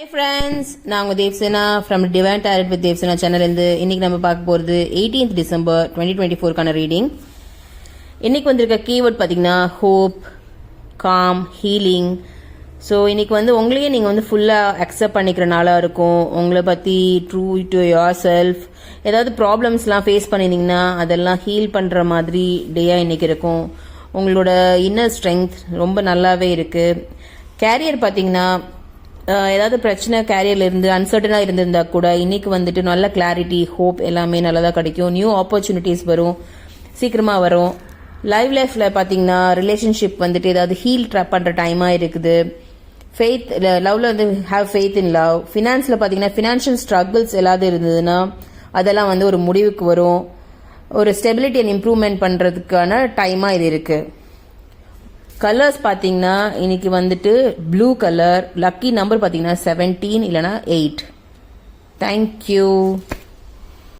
Hi friends, நான் உங்க Devsena from Divine Tarot with Devsena channel இருந்து இன்னைக்கு நம்ம பார்க்க போகிறது 18th December 2024 கான ரீடிங். இன்னைக்கு வந்திருக்க கீவேர்ட் பார்த்தீங்கன்னா ஹோப், காம், ஹீலிங். ஸோ இன்னைக்கு உங்களையே நீங்கள் ஃபுல்லாக அக்செப்ட் பண்ணிக்கிற நாளாக இருக்கும். உங்களை பற்றி ட்ரூ டு யோர் செல்ஃப். ஏதாவது ப்ராப்ளம்ஸ்லாம் ஃபேஸ் பண்ணியிருந்தீங்கன்னா அதெல்லாம் ஹீல் பண்ணுற மாதிரி டேயாக இன்னைக்கு இருக்கும். உங்களோட இன்னர் ஸ்ட்ரென்த் ரொம்ப நல்லாவே இருக்குது. கேரியர் பார்த்தீங்கன்னா ஏதாவது பிரச்சனை கேரியர்ல இருந்து அன்சர்டனா இருந்திருந்தா கூட இன்னைக்கு நல்ல கிளாரிட்டி, ஹோப் எல்லாமே நல்லதா கிடைக்கும். நியூ ஆப்பர்ச்சுனிட்டிஸ் வரும், சீக்கிரமா வரும். லைஃப்ல பாத்தீங்கன்னா ரிலேஷன்ஷிப் ஏதாவது ஹீல் ட்ராப் பண்ற டைமா இருக்குது. ஃபெய்த், லவ்ல ஹேவ் ஃபெய்த் இன் லவ். ஃபினான்ஸ்ல பாத்தீங்கன்னா ஃபினான்ஷியல் ஸ்ட்ரகிள்ஸ் ஏதாவது இருந்ததுன்னா அதெல்லாம் ஒரு முடிவுக்கு வரும். ஒரு ஸ்டெபிலிட்டி அண்ட் இம்ப்ரூவ்மெண்ட் பண்றதுக்கான டைமா இது இருக்கு. கலர்ஸ் பார்த்தீங்கன்னா இன்னைக்கு ப்ளூ கலர். லக்கி நம்பர் பார்த்தீங்கன்னா 17 இல்லைனா 8. தேங்க்யூ.